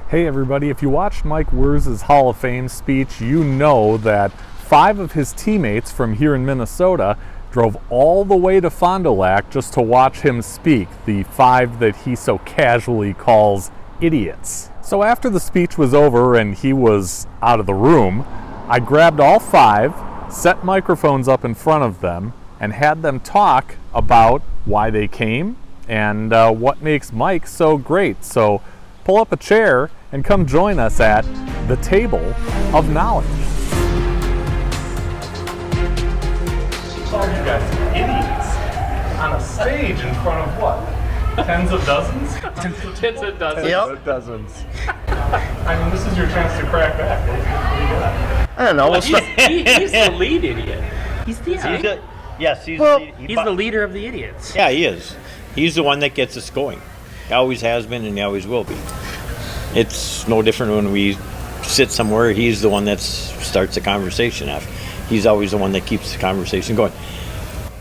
Hey everybody, if you watched Mike Wirz's Hall of Fame speech, you know that 5 of his teammates from here in Minnesota drove all the way to Fond du Lac just to watch him speak, the 5 that he so casually calls idiots. So after the speech was over and he was out of the room, I grabbed all 5, set microphones up in front of them, and had them talk about why they came and what makes Mike so great. So pull up a chair and come join us at the Table of Knowledge. All you guys idiots on a stage in front of what? Tens of dozens? Tens of dozens. Yep. Dozens. I mean, this is your chance to crack back. What do you got? I don't know. Well, he's the lead idiot. He's the idiot. He's the leader of the idiots. Yeah, he is. He's the one that gets us going. He always has been and he always will be. It's no different when we sit somewhere. He's the one that starts the conversation off. He's always the one that keeps the conversation going.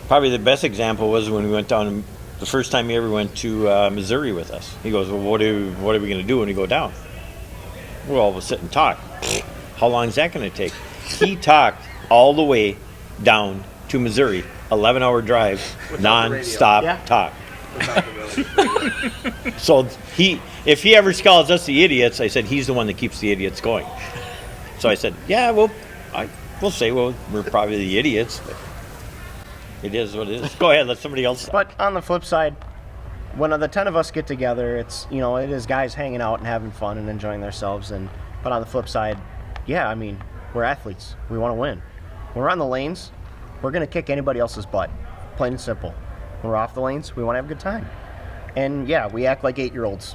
Probably the best example was when we went down, the first time he ever went to Missouri with us. He goes, well, what are we going to do when we go down? We'll sit and talk. How long is that going to take? He talked all the way down to Missouri, 11-hour drive, non-stop talk. So if he ever calls us the idiots, I said he's the one that keeps the idiots going. So I said, yeah, we'll say, well, we're probably the idiots, but it is what it is. Go ahead, let somebody else. But on the flip side, when the 10 of us get together, it's, it is guys hanging out and having fun and enjoying themselves. But on the flip side, yeah, I mean, we're athletes. We want to win. When we're on the lanes, we're going to kick anybody else's butt, plain and simple. When we're off the lanes, we want to have a good time. And yeah, we act like 8-year-olds.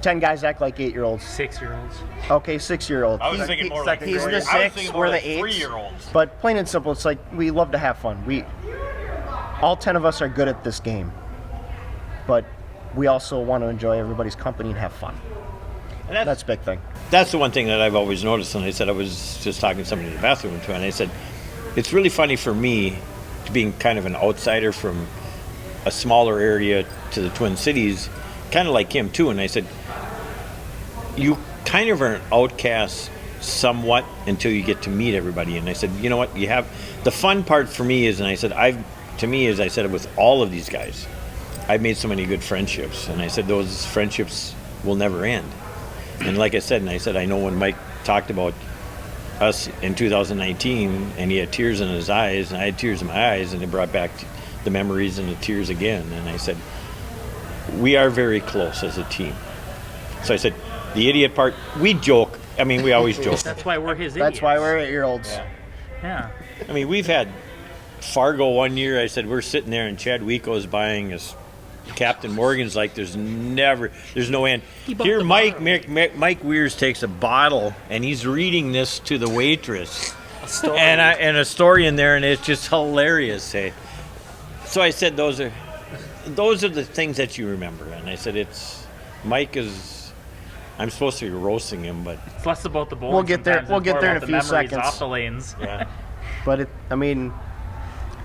10 guys act like 8-year-olds. 6-year-olds. Okay, 6-year-olds. I was thinking more like he's the 6, we're the 8s. 3-year-olds. But plain and simple, it's like we love to have fun. All 10 of us are good at this game. But we also want to enjoy everybody's company and have fun. And that's a big thing. That's the one thing that I've always noticed, and I said I was just talking to somebody in the bathroom too, and I said, it's really funny for me, being kind of an outsider from a smaller area to the Twin Cities, kind of like him too, and I said, you kind of are an outcast somewhat until you get to meet everybody. And I said, you know what, you have, the fun part for me is, and I said, with all of these guys, I've made so many good friendships, and I said those friendships will never end. And like I said, I know when Mike talked about us in 2019, and he had tears in his eyes, and I had tears in my eyes, and it brought back the memories and the tears again. And I said, we are very close as a team. So I said, the idiot part, we joke. I mean, we always joke. That's why we're his idiots. That's why we're 8-year-olds. Yeah. I mean, we've had Fargo one year. I said, we're sitting there, and Chad Wico's buying us. Captain Morgan's like, there's no end. Here, Mike Wirz takes a bottle, and he's reading this to the waitress. And a story in there, and it's just hilarious. Hey. So I said, those are the things that you remember. And I said, Mike is, I'm supposed to be roasting him, but It's less about the bowling. We'll get there. sometimes We'll and get more there in about a the few memories seconds. Off the lanes. yeah. But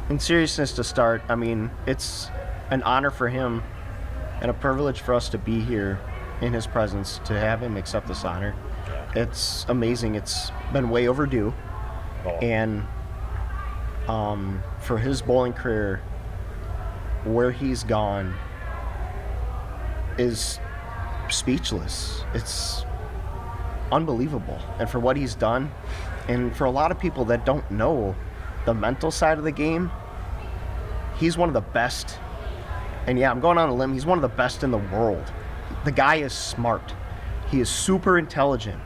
in seriousness to start, I mean, it's an honor for him and a privilege for us to be here in his presence, to have him accept this honor. It's amazing. It's been way overdue. And for his bowling career, where he's gone is speechless. It's unbelievable. And for what he's done, and for a lot of people that don't know the mental side of the game, he's one of the best. And yeah, I'm going on a limb. He's one of the best in the world. The guy is smart. He is super intelligent.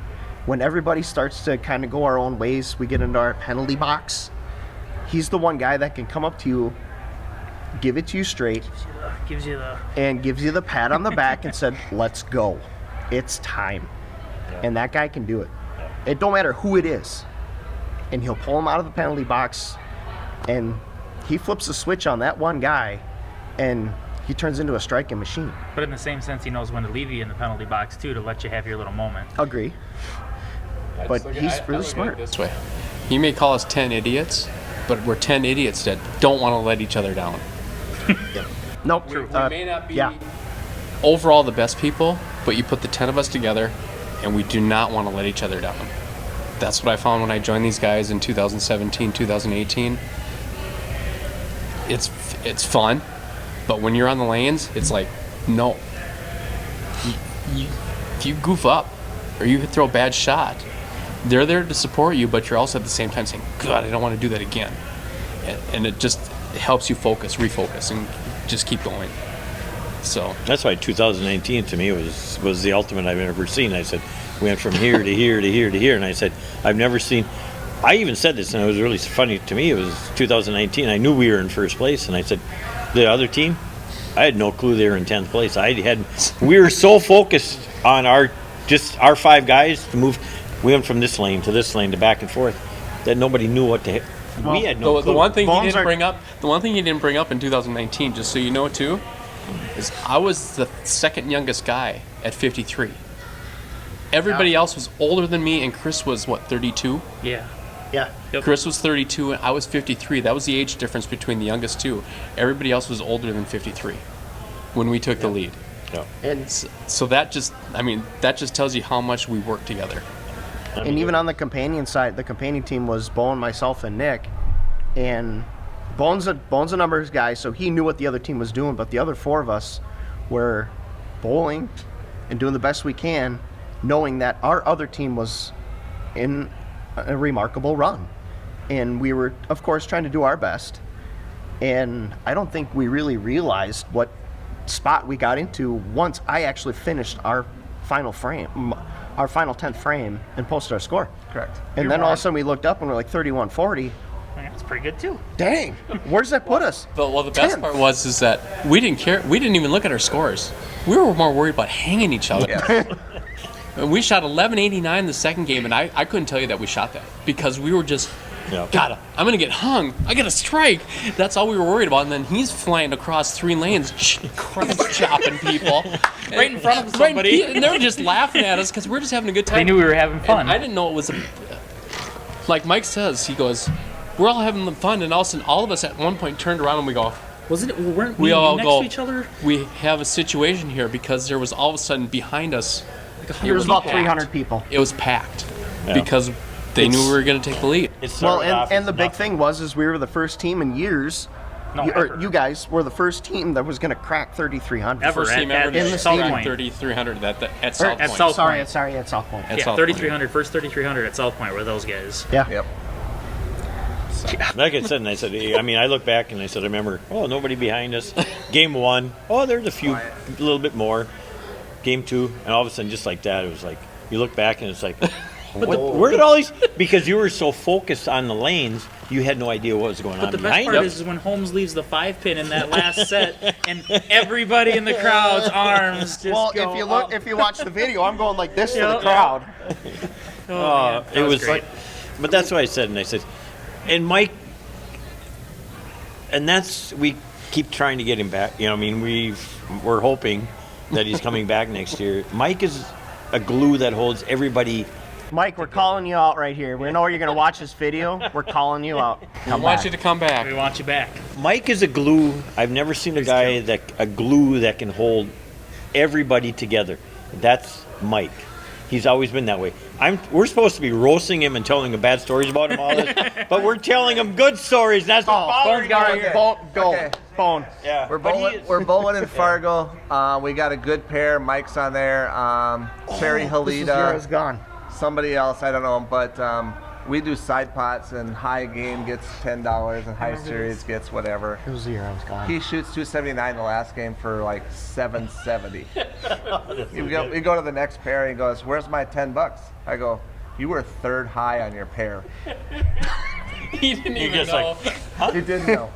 When everybody starts to kind of go our own ways, we get into our penalty box. He's the one guy that can come up to you, give it to you straight, Gives you the pat on the back and said, let's go. It's time. And that guy can do it. It don't matter who it is. And he'll pull him out of the penalty box, and he flips the switch on that one guy, and he turns into a striking machine. But in the same sense, he knows when to leave you in the penalty box too, to let you have your little moment. Agree. But he's really smart. This way, you may call us 10 idiots, but we're 10 idiots that don't want to let each other down. Nope. We may not be overall the best people, but you put the 10 of us together, and we do not want to let each other down. That's what I found when I joined these guys in 2017, 2018. It's fun, but when you're on the lanes, it's like, no. If you goof up or you throw a bad shot, they're there to support you, but you're also at the same time saying, God, I don't want to do that again. And it just helps you refocus, and just keep going. So that's why 2019 to me was the ultimate I've ever seen. I said, we went from here to here to here to here, and I said, I've never seen. I even said this, and it was really funny to me. It was 2019. I knew we were in first place, and I said, the other team, I had no clue they were in 10th place. We were so focused on our 5 guys to move. We went from this lane to back and forth that nobody knew what to hit. Well, we had no clue. The one thing he didn't bring up in 2019, just so you know too, is I was the second youngest guy at 53. Everybody else was older than me, and Chris was 32? Yeah. Yeah. Yep. Chris was 32 and I was 53. That was the age difference between the youngest two. Everybody else was older than 53 when we took the lead. Yeah. And So that just tells you how much we work together. And even on the companion side, the companion team was Bohn, myself, and Nick. And Bohn's a numbers guy, so he knew what the other team was doing. But the other 4 of us were bowling and doing the best we can, knowing that our other team was in a remarkable run. And we were, of course, trying to do our best. And I don't think we really realized what spot we got into once I actually finished our final 10th frame and posted our score. Correct. And then all of a sudden we looked up and we're like 31-40. That's pretty good too. Dang, where does that put us? The best 10th. part was that we didn't care. We didn't even look at our scores. We were more worried about hanging each other. Yeah. And we shot 1189 the second game, and I couldn't tell you that we shot that because we were just, God, I'm going to get hung. I got to strike. That's all we were worried about. And then he's flying across 3 lanes, crunch chopping people. Right in front of somebody. And they're just laughing at us because we're just having a good time. They knew we were having fun. And I didn't know it was like Mike says, he goes, we're all having fun, and all of a sudden, all of us at one point turned around and we go, weren't we we all next go, to each other? we have a situation here because there was all of a sudden behind us, There was about packed. 300 people. It was packed because they knew we were going to take the lead. Well, and the big thing was we were the first team in years. Ever. You guys were the first team that was going to crack 3,300. Ever. First team ever at to South crack Point. 3,300 at South Point. South Sorry, Point. at South Point. At Yeah, South Point. 3,300. First 3,300 at South Point were those guys. Yeah. Yep. Like I said, I look back and I said, I remember, nobody behind us. Game 1, there's a little bit more. Game 2, and all of a sudden, just like that, it was like, you look back and it's like, where did all these, because you were so focused on the lanes, you had no idea what was going on But the best behind part you. is when Holmes leaves the 5-pin in that last set, and everybody in the crowd's arms just Well, go up. if you watch the video, I'm going like this to the Yeah. crowd. Man, that It was was great. but that's what I said, and I said, and Mike, and we keep trying to get him back. We're hoping that he's coming back next year. Mike is a glue that holds everybody. Mike, we're calling you out right here. We know you're going to watch this video. We're calling you out. I want you to come back. We want you back. Mike is a glue. I've never seen a glue that can hold everybody together. That's Mike. He's always been that way. We're supposed to be roasting him and telling him bad stories about him all this, but we're telling him good stories. That's what bothers me right here. Bohn. Yeah. We're bowling in Fargo. We got a good pair. Mike's on there. Terry Halida. This is gone. Somebody else, I don't know, but we do side pots, and high game gets $10 and high series gets whatever. It was the year I was gone. He shoots 279 the last game for like 770. we go to the next pair and he goes, "Where's my $10?" I go, "You were third high on your pair." He didn't even just know. He didn't know.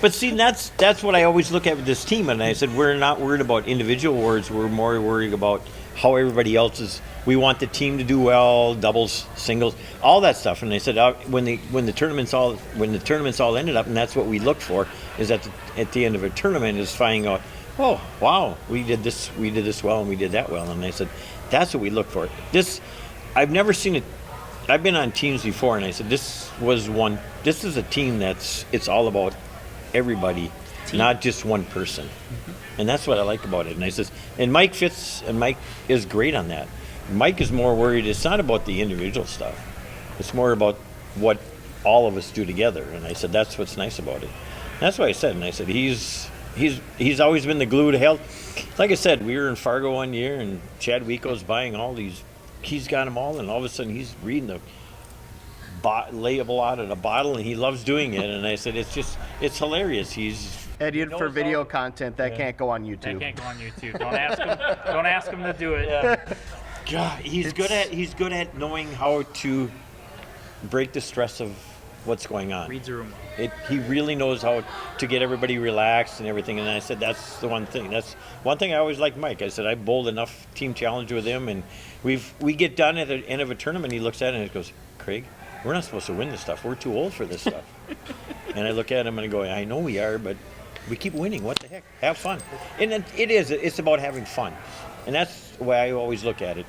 But see, that's what I always look at with this team, and I said we're not worried about individual awards. We're more worried about how everybody else is. We want the team to do well, doubles, singles, all that stuff. And they said when the tournaments all ended up, and that's what we look for, is at the end of a tournament is finding out, oh wow, we did this well and we did that well. And they said that's what we look for. I've never seen it. I've been on teams before, and I said this is a team it's all about everybody, not just one person. And that's what I like about it. And I says, and Mike is great on that. Mike is more worried. It's not about the individual stuff. It's more about what all of us do together. And I said, that's what's nice about it. And that's what I said. And I said, he's always been the glue to health. Like I said, we were in Fargo one year, and Chad Wico's buying all these. He's got them all, and all of a sudden he's reading the label out of the bottle, and he loves doing it. And I said, it's hilarious. He's edited for video content that can't go on YouTube. That can't go on YouTube. Don't ask him to do it. Yeah. God, he's good at knowing how to break the stress of what's going on. Reads a room. He really knows how to get everybody relaxed and everything. And I said, that's the one thing. That's one thing I always liked Mike. I said, I bowled enough team challenge with him, and we get done at the end of a tournament. He looks at it and he goes, Craig, we're not supposed to win this stuff. We're too old for this stuff. And I look at him and I go, I know we are, but we keep winning. What the heck? Have fun. And it's about having fun. And that's the way I always look at it.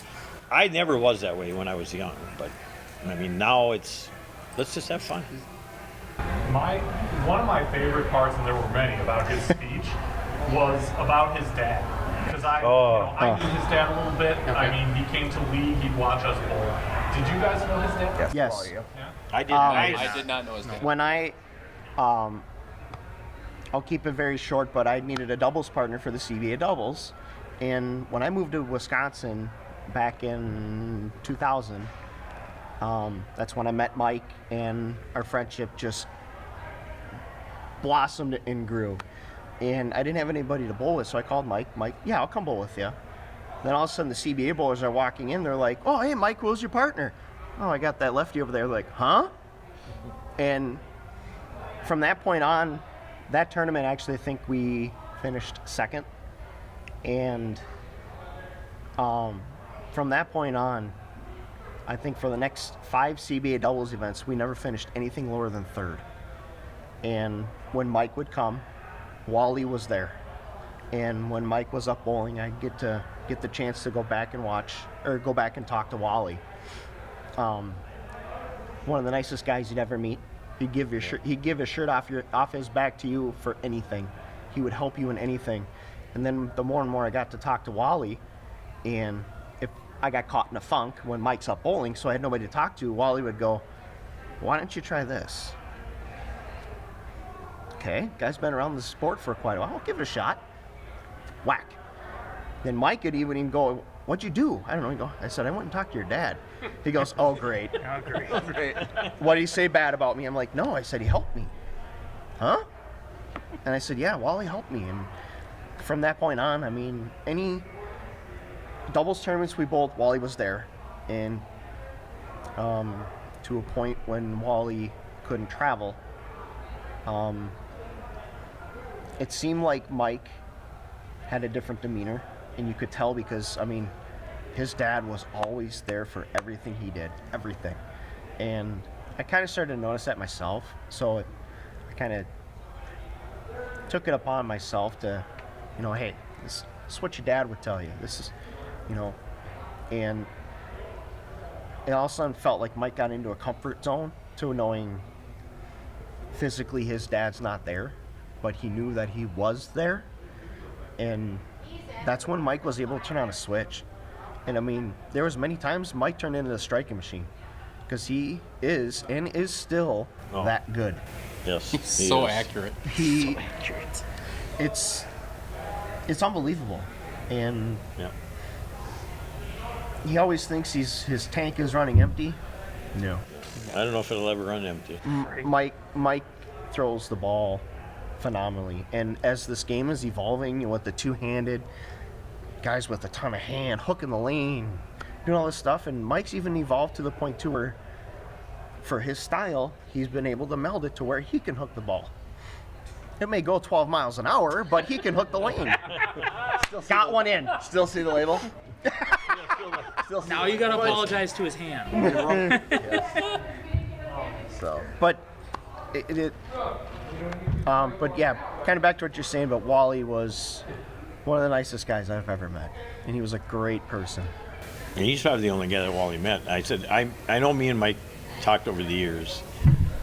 I never was that way when I was young, but I mean, now let's just have fun. One of my favorite parts, and there were many about his speech, was about his dad. Because I knew his dad a little bit. I mean, he came to league, he'd watch us bowl. Did you guys know his dad? Yes. Yeah. I did not know his dad. When I'll keep it very short, but I needed a doubles partner for the CBA doubles. And when I moved to Wisconsin back in 2000, that's when I met Mike, and our friendship just blossomed and grew. And I didn't have anybody to bowl with, so I called Mike. Mike, yeah, I'll come bowl with you. Then all of a sudden the CBA bowlers are walking in. They're like, oh, hey, Mike, who's your partner? Oh, I got that lefty over there. Like, huh? And from that point on, that tournament, actually, I think we finished second. And from that point on, I think for the next 5 CBA doubles events, we never finished anything lower than third. And when Mike would come, Wally was there. And when Mike was up bowling, I'd get the chance to go back and watch, or go back and talk to Wally. One of the nicest guys you'd ever meet. He'd give his shirt off his back to you for anything. He would help you in anything. And then the more and more I got to talk to Wally, and if I got caught in a funk when Mike's up bowling, so I had nobody to talk to, Wally would go, why don't you try this? Okay, guy's been around the sport for quite a while. I'll give it a shot. Whack. Then Mike would even go, what'd you do? I don't know. I said, I went and talked to your dad. He goes, oh, great. Oh, great. Great. What did he say bad about me? I'm like, no. I said, he helped me. Huh? And I said, yeah, Wally helped me. And from that point on, I mean, any doubles tournaments we bowled, Wally was there. And to a point when Wally couldn't travel, it seemed like Mike had a different demeanor, and you could tell because, I mean, his dad was always there for everything he did, everything. And I kind of started to notice that myself, so I kind of took it upon myself to, hey, this is what your dad would tell you. This is, and it all of a sudden felt like Mike got into a comfort zone to knowing physically his dad's not there, but he knew that he was there. And that's when Mike was able to turn on a switch. And I mean, there was many times Mike turned into a striking machine because he is and is still that good. Yes, He's so accurate. So accurate. It's unbelievable. And yeah. He always thinks his tank is running empty. No. I don't know if it'll ever run empty. Mike throws the ball phenomenally, and as this game is evolving with the two-handed guys with a ton of hand, hooking the lane, doing all this stuff, and Mike's even evolved to the point too where for his style he's been able to meld it to where he can hook the ball. It may go 12 miles an hour, but he can hook the lane. Got one in. Still see the label? Now you gotta apologize to his hand. So. But but yeah, kind of back to what you're saying, but Wally was one of the nicest guys I've ever met, and he was a great person. And he's probably the only guy that Wally met. I said, I know me and Mike talked over the years,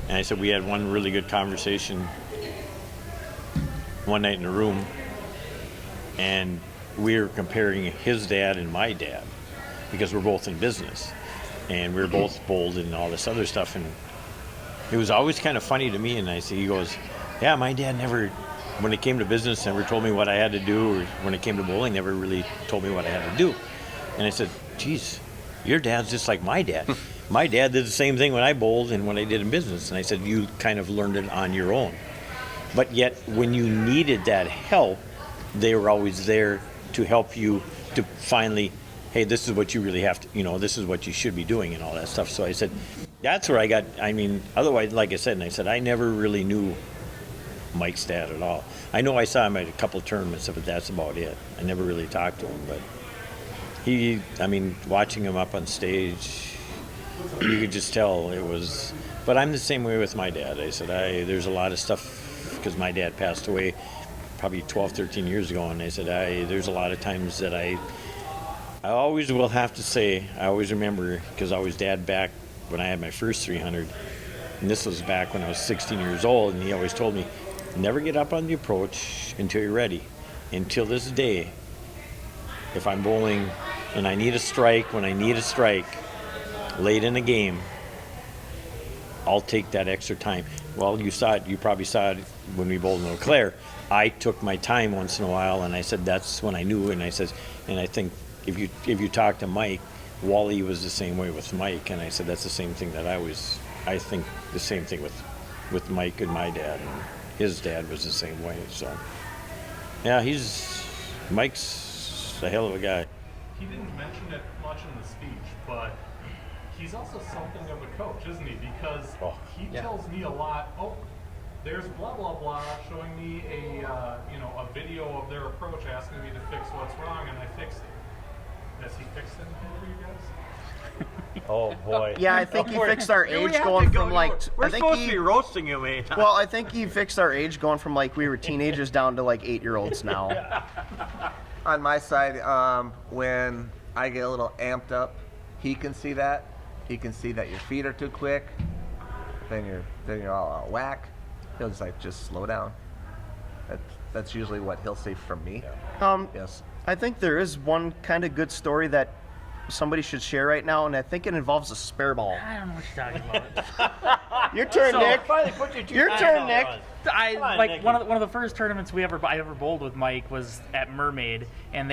and I said we had one really good conversation one night in a room, and we were comparing his dad and my dad. because we're both in business, and we're both bold and all this other stuff. And it was always kind of funny to me. And he goes, yeah, my dad never, when it came to business, never told me what I had to do, or when it came to bowling, never really told me what I had to do. And I said, geez, your dad's just like my dad. My dad did the same thing when I bowled and when I did in business. And I said, you kind of learned it on your own. But yet, when you needed that help, they were always there to help you to finally, hey, this is what you really have to, this is what you should be doing and all that stuff. So I said, that's where I got, otherwise, like I said, I never really knew Mike's dad at all. I know I saw him at a couple tournaments, but that's about it. I never really talked to him, but watching him up on stage, you could just tell it was, but I'm the same way with my dad. I said, there's a lot of stuff, because my dad passed away probably 12, 13 years ago, and I said, there's a lot of times that I always will have to say, I always remember, because I was dad back when I had my first 300, and this was back when I was 16 years old, and he always told me, never get up on the approach until you're ready. Until this day, if I'm bowling and I need a strike, when I need a strike late in the game, I'll take that extra time. Well, you probably saw it when we bowled in Eau Claire. I took my time once in a while, and I said that's when I knew. And I said, and I think if you talk to Mike, Wally was the same way with Mike, and I said that's the same thing that I think the same thing with Mike and my dad, and his dad was the same way. So yeah, Mike's a hell of a guy. He didn't mention it much in the speech, but he's also something of a coach, isn't he? Because he tells me a lot. Oh, there's blah blah blah showing me a video of their approach, asking me to fix what's wrong, and I fixed it. Has he fixed anything for you guys? Oh boy. Yeah, I think he fixed our age going from We're supposed to be roasting you, mate. Well, I think he fixed our age going from we were teenagers down to 8-year-olds now. On my side, when I get a little amped up, he can see that. He can see that your feet are too quick. Then you're all out of whack. He'll just slow down. That's usually what he'll say from me. Yes. I think there is one kind of good story that somebody should share right now, and I think it involves a spare ball. I don't know what you're talking about. Your turn, Nick. Finally put Your turn, Nick. One of the first tournaments I ever bowled with Mike was at Mermaid, and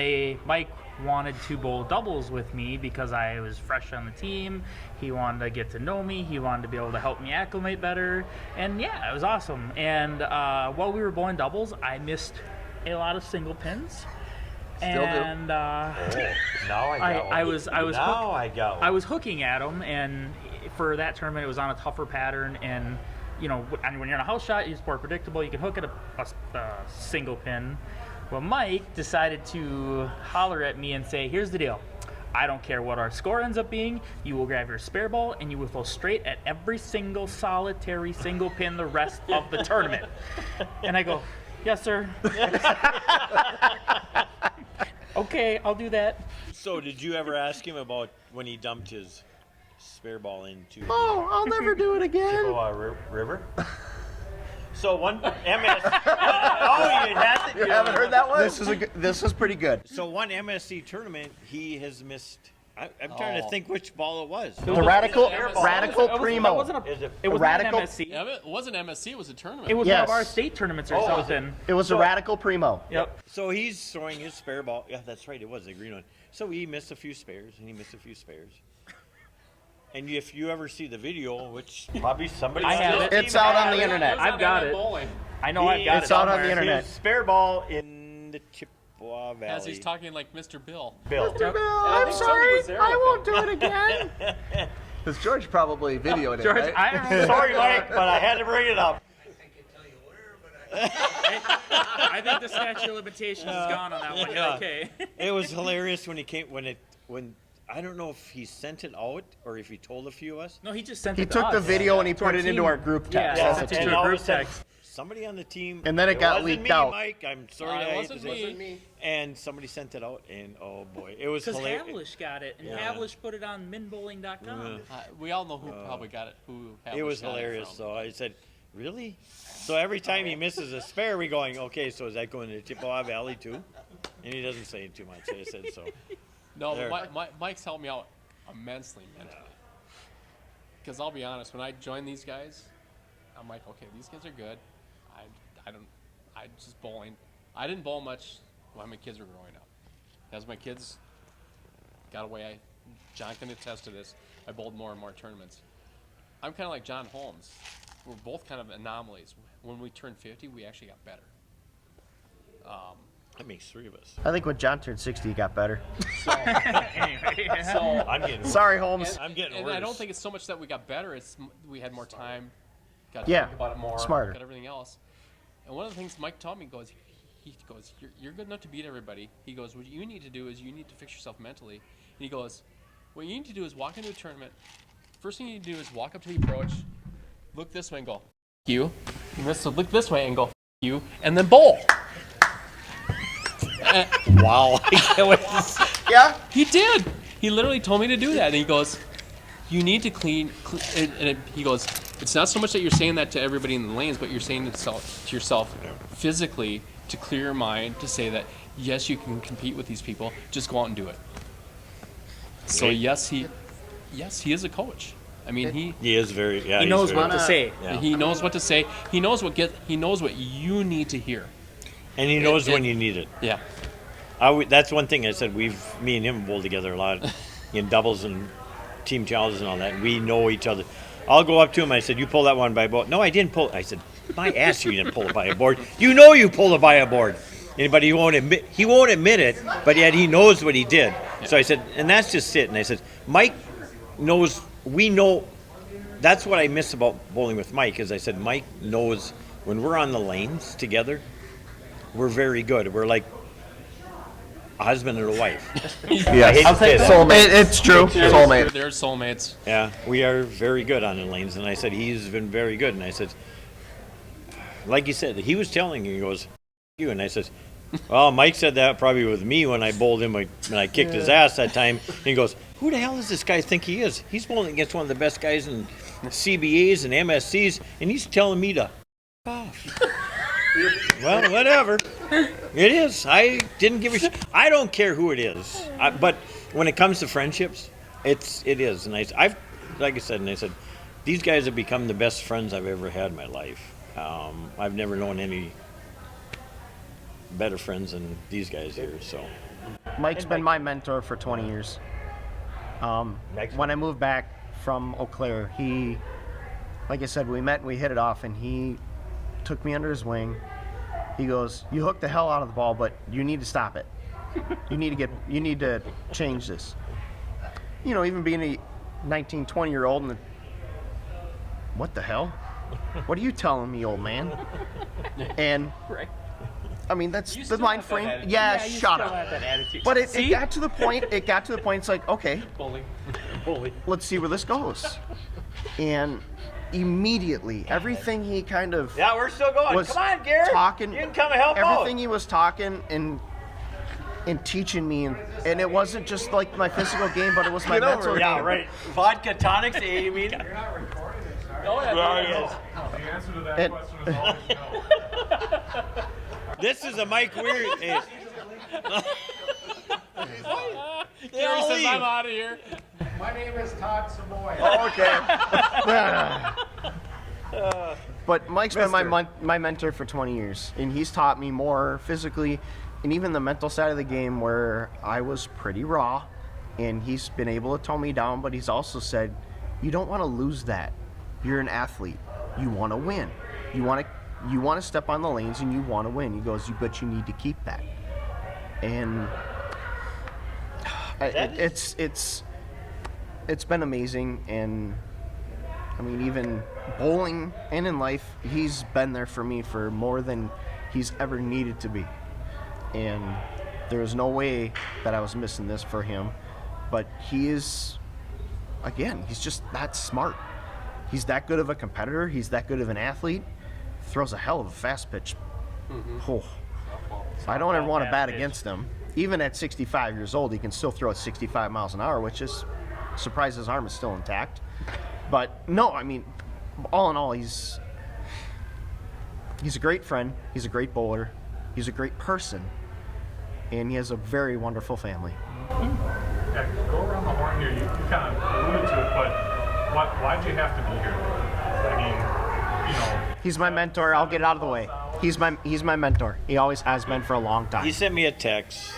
Mike wanted to bowl doubles with me because I was fresh on the team. He wanted to get to know me. He wanted to be able to help me acclimate better, and yeah, it was awesome. And while we were bowling doubles, I missed a lot of single pins. Still and do. Now I got one. I was hooking at him, and for that tournament, it was on a tougher pattern. And when you're in a house shot, it's more predictable. You can hook at a single pin. Well, Mike decided to holler at me and say, "Here's the deal. I don't care what our score ends up being. You will grab your spare ball and you will throw straight at every single solitary single pin the rest of the tournament." And I go, "Yes, sir." Okay, I'll do that. So did you ever ask him about when he dumped his spare ball into Oh, I'll never do it again. river? So one MS. Oh, you had to. You haven't heard that one? This is pretty good. So one MSC tournament, he has missed. I'm trying to think which ball it was. The Radical Primo. It was Radical- not MSC. Yeah, it wasn't MSC, it was a tournament. It was Yes. one of our state tournaments or something. It was a Radical Primo. Yep. So he's throwing his spare ball. Yeah, that's right. It was the green one. So he missed a few spares, and he missed a few spares. And if you ever see the video, which probably somebody I have it. It's out on the internet. I've got it. Bowling. I know I've got it. It's out on somewhere. the internet. His spare ball in the Chippewa Valley. As he's talking like Mr. Bill. Bill. Yep. I'm think somebody sorry. was there I with won't do it again. Because George probably videoed it, George, right? I remember. Sorry, Mike, but I had to bring it up. I think the statute of limitations is gone on that one. Yeah. Okay. It was hilarious when he came when I don't know if he sent it out or if he told a few of us. No, he just sent He it to took us. the video and he To put our it into team. our group text. Yeah, That's it's what to he a all of a group sudden, text. somebody on the team. And then it got wasn't leaked me, out. Mike, I'm sorry. It I hate wasn't to say me. it. And somebody sent it out, and oh boy, it was Because hilarious. Havlish got it, and Yeah. Havlish put it on minbowling.com. We all know who probably got it. It was hilarious. So I said, "Really?" So every time he misses a spare, we going, "Okay, so is that going to Chippewa Valley too?" And he doesn't say too much. I said so. No, There. but Mike's helped me out immensely mentally. Because I'll be honest, when I joined these guys, I'm like, okay, these guys are good. I just bowling. I didn't bowl much when my kids were growing up. As my kids got away, John can attest to this, I bowled more and more tournaments. I'm kind of like John Holmes. We're both kind of anomalies. When we turned 50, we actually got better. That makes 3 of us. I think when John turned 60, he got better. Anyway, So I'm getting worse. Sorry, Holmes. I'm getting and worse. I don't think it's so much that we got better. It's we had more time, got to Yeah, think about it more, smarter. got everything else. And one of the things Mike taught me he goes, you're good enough to beat everybody. He goes, what you need to do is you need to fix yourself mentally. And he goes, what you need to do is walk into a tournament. First thing you need to do is walk up to the approach, look this way and go, you. So look this way and go, you, and then bowl. Wow. I can't wait to see. Yeah. He did. He literally told me to do that, and he goes, "You need to clean." He goes, "It's not so much that you're saying that to everybody in the lanes, but you're saying it to yourself physically to clear your mind to say that yes, you can compete with these people. Just go out and do it." So yes, he is a coach. I mean, he is very. Yeah, he he's knows very, what to say. Yeah. he knows what to say. He knows what you need to hear. And he knows when you need it. Yeah. That's one thing I said. Me and him bowl together a lot in doubles and team challenges and all that. And we know each other. I'll go up to him. I said, "You pull that one by a board." "No, I didn't pull." I said, "My ass, you didn't pull it by a board. You know you pulled it by a board." But he won't admit it. But yet he knows what he did. Yeah. So I said, and that's just it. And I said, Mike knows. We know. That's what I miss about bowling with Mike. Is I said Mike knows when we're on the lanes together, we're very good. We're like a husband and a wife. Yes. I'll say soulmate. It's true. Soulmate. They're soulmates. Yeah, we are very good on the lanes. And I said, he's been very good. And I said, like you said, he was telling you, he goes, you. And I said, well, Mike said that probably with me when I bowled him, when I kicked his ass that time. And he goes, who the hell does this guy think he is? He's bowling against one of the best guys in CBAs and MSCs, and he's telling me to off. Well, whatever. It is. I didn't give a shit. I don't care who it is. But when it comes to friendships, it is. And I've, like I said, these guys have become the best friends I've ever had in my life. I've never known any better friends than these guys here. So Mike's been my mentor for 20 years. When I moved back from Eau Claire, he, like I said, we met and we hit it off, and he took me under his wing. He goes, "You hooked the hell out of the ball, but you need to stop it. You need to change this." You know, even being a 19, 20-year-old, and what the hell? What are you telling me, old man? And I mean, that's the mind frame. Yeah, shut up. But it got to the point. It's like, okay, Bully. let's see where this goes. And immediately, everything he kind of we're still going. was Come on, Garrett. talking, you can come and help everything out. he was talking and teaching me, and it wasn't just like my physical game, but it was my mental game. Yeah, right. Vodka tonics, you mean? Oh, yeah, he is. The answer to that question is always no. This is a Mike Wirz. Hey. Gary says, "I'm out of here." My name is Todd Savoy. Okay. But Mike's been my mentor for 20 years, and he's taught me more physically and even the mental side of the game where I was pretty raw, and he's been able to tone me down, but he's also said, you don't want to lose that. You're an athlete. You want to win. You want to step on the lanes and you want to win. He goes, but you need to keep that. And it's been amazing. And I mean, even bowling and in life, he's been there for me for more than he's ever needed to be. And there's no way that I was missing this for him. But he is, again, he's just that smart. He's that good of a competitor. He's that good of an athlete. Throws a hell of a fast pitch. Oh. I don't ever want to bat against him. Even at 65 years old, he can still throw at 65 miles an hour, which is surprised his arm is still intact. But no, I mean, all in all, he's a great friend. He's a great bowler. He's a great person. And he has a very wonderful family. Okay, go around the horn here. You kind of alluded to it, but why'd you have to be here? I mean, you know. He's my mentor. I'll get out of the way. He's my mentor. He always has been for a long time. He sent me a text,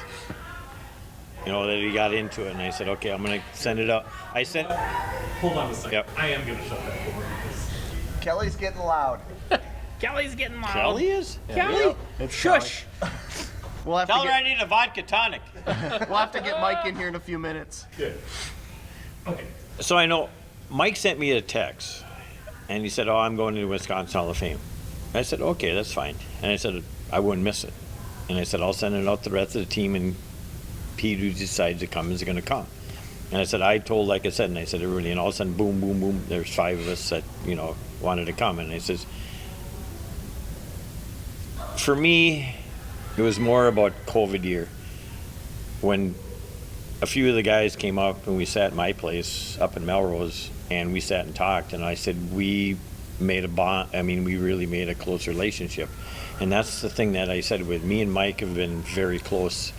that he got into it, and I said, okay, I'm going to send it up. Hold on a second. Yep. I am going to shut that door. Kelly's getting loud. Kelly's getting loud. Kelly is? Kelly? Shush. We'll have Tell to her I need a vodka tonic. we'll have to get Mike in here in a few minutes. Good. Okay. So I know Mike sent me a text, and he said, oh, I'm going to the Wisconsin Hall of Fame. I said, okay, that's fine. And I said, I wouldn't miss it. And I said, I'll send it out to the rest of the team, and Pete, who decides to come, is going to come. And I said, like I said, and I said, everybody, and all of a sudden, boom, boom, boom, there's 5 of us that, wanted to come. And I says, for me, it was more about COVID year. When a few of the guys came up and we sat at my place up in Melrose, and we sat and talked, and I said, we made a bond. I mean, we really made a close relationship. And that's the thing that I said, with me and Mike have been very close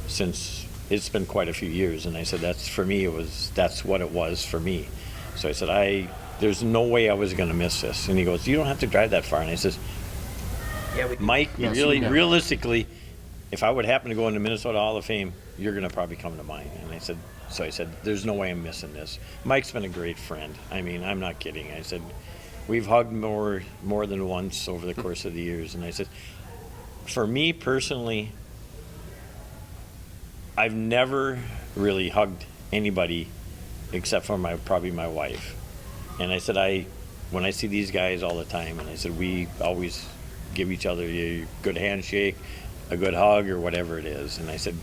since it's been quite a few years. And I said, that's what it was for me. So I said, there's no way I was going to miss this. And he goes, you don't have to drive that far. And I says, Mike, realistically, if I would happen to go in the Minnesota Hall of Fame, you're going to probably come to mine. And I said, there's no way I'm missing this. Mike's been a great friend. I mean, I'm not kidding. I said, we've hugged more than once over the course of the years. And I said, for me personally, I've never really hugged anybody except for probably my wife. And I said, when I see these guys all the time, and I said, we always give each other a good handshake, a good hug, or whatever it is. And I said,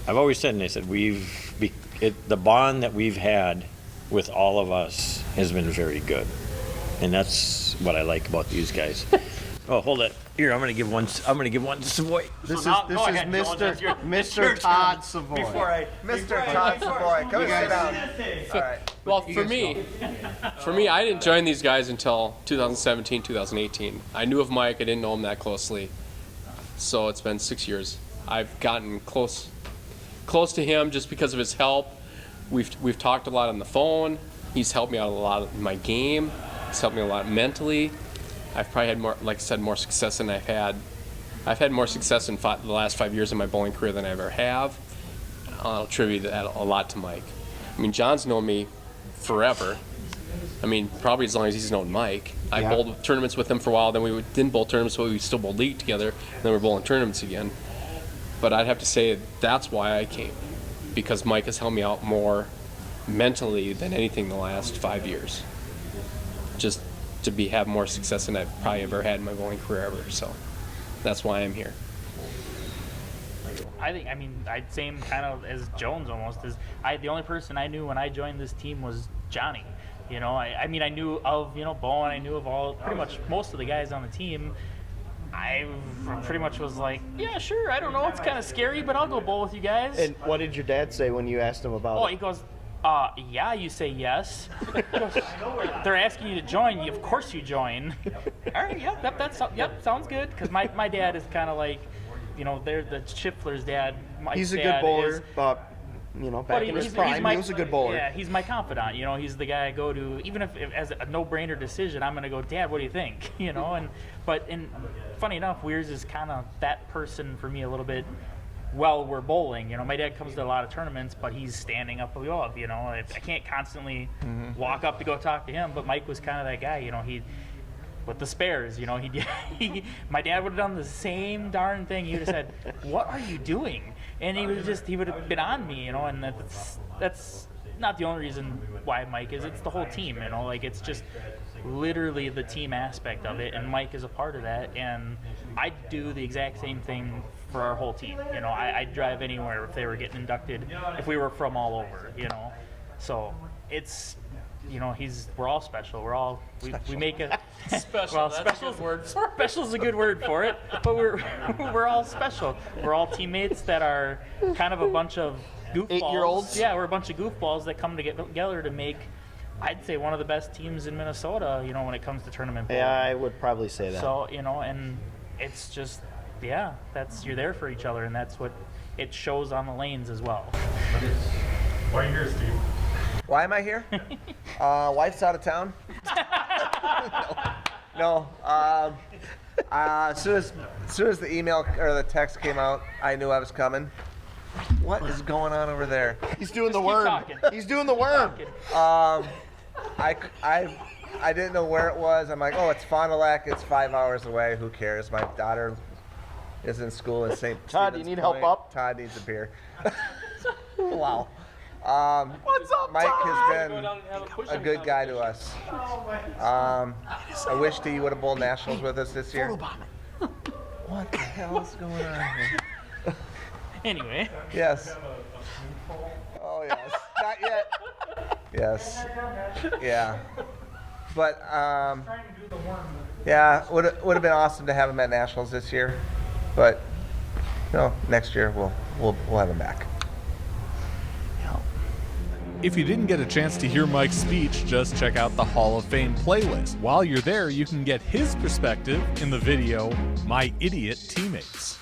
I've always said, and I said, the bond that we've had with all of us has been very good. And that's what I like about these guys. Oh, hold it. Here, I'm gonna give one to Savoy. This is Mr. Todd Savoy. Mr. Todd Savoy, come sit down. All right. Well, for me, I didn't join these guys until 2017, 2018. I knew of Mike. I didn't know him that closely. So it's been 6 years. I've gotten close to him just because of his help. We've talked a lot on the phone. He's helped me out a lot in my game. He's helped me a lot mentally. I've probably had more, like I said, more success than I've had. I've had more success in the last 5 years of my bowling career than I ever have. I'll attribute that a lot to Mike. I mean, John's known me forever. I mean, probably as long as he's known Mike. I bowled tournaments with him for a while, then we didn't bowl tournaments, but we still bowled league together, and then we're bowling tournaments again. But I'd have to say that's why I came, because Mike has helped me out more mentally than anything the last 5 years. Just to have more success than I've probably ever had in my bowling career ever. So that's why I'm here. I'd same kind of as Jones almost. The only person I knew when I joined this team was Johnny. I knew of Bohn. I knew of pretty much most of the guys on the team. I pretty much was like, yeah, sure. I don't know. It's kind of scary, but I'll go bowl with you guys. And what did your dad say when you asked him about it? Oh, he goes, yeah, you say yes. They're asking you to join. Of course you join. All right, yep, sounds good. Because my dad is kind of like, they're the Schiffler's dad. He's a good bowler, back in his prime, he was a good bowler. Yeah, he's my confidant. He's the guy I go to. Even if as a no-brainer decision, I'm going to go, Dad, what do you think? But funny enough, Wirz is kind of that person for me a little bit. Well, we're bowling. My dad comes to a lot of tournaments, but he's standing up above. I can't constantly walk up to go talk to him. But Mike was kind of that guy. He with the spares. My dad would have done the same darn thing. He would have said, "What are you doing?" And he would have been on me. And that's not the only reason why Mike is. It's the whole team. It's just literally the team aspect of it, and Mike is a part of that. And I do the exact same thing for our whole team. I'd drive anywhere if they were getting inducted, if we were from all over, So it's, we're all special. We make a Special. well, That's special a good word. Special's a good word for it, but we're all special. We're all teammates that are kind of a bunch of goofballs. 8-year-olds? Yeah, we're a bunch of goofballs that come together to make, I'd say, one of the best teams in Minnesota, when it comes to tournament bowling. Yeah, I would probably say that. So, and it's just, you're there for each other, and that's what it shows on the lanes as well. Why are you here, Steve? Why am I here? Wife's out of town. No. As soon as the email or the text came out, I knew I was coming. What is going on over there? He's doing the worm. talking. He's doing the worm. I didn't know where it was. I'm like, oh, it's Fond du Lac. It's 5 hours away. Who cares? My daughter is in school in St. Todd, Stephen's you need help Point. up? Todd needs a beer. Wow. What's up, Mike Todd? has been a good guy to us. I wish that he would have bowled nationals with us this year. What the hell is going on here? Anyway. Yes. Oh yes. Not yet. Yes. Yeah. But yeah, would have been awesome to have him at nationals this year, but next year we'll have him back. If you didn't get a chance to hear Mike's speech, just check out the Hall of Fame playlist. While you're there, you can get his perspective in the video, My Idiot Teammates.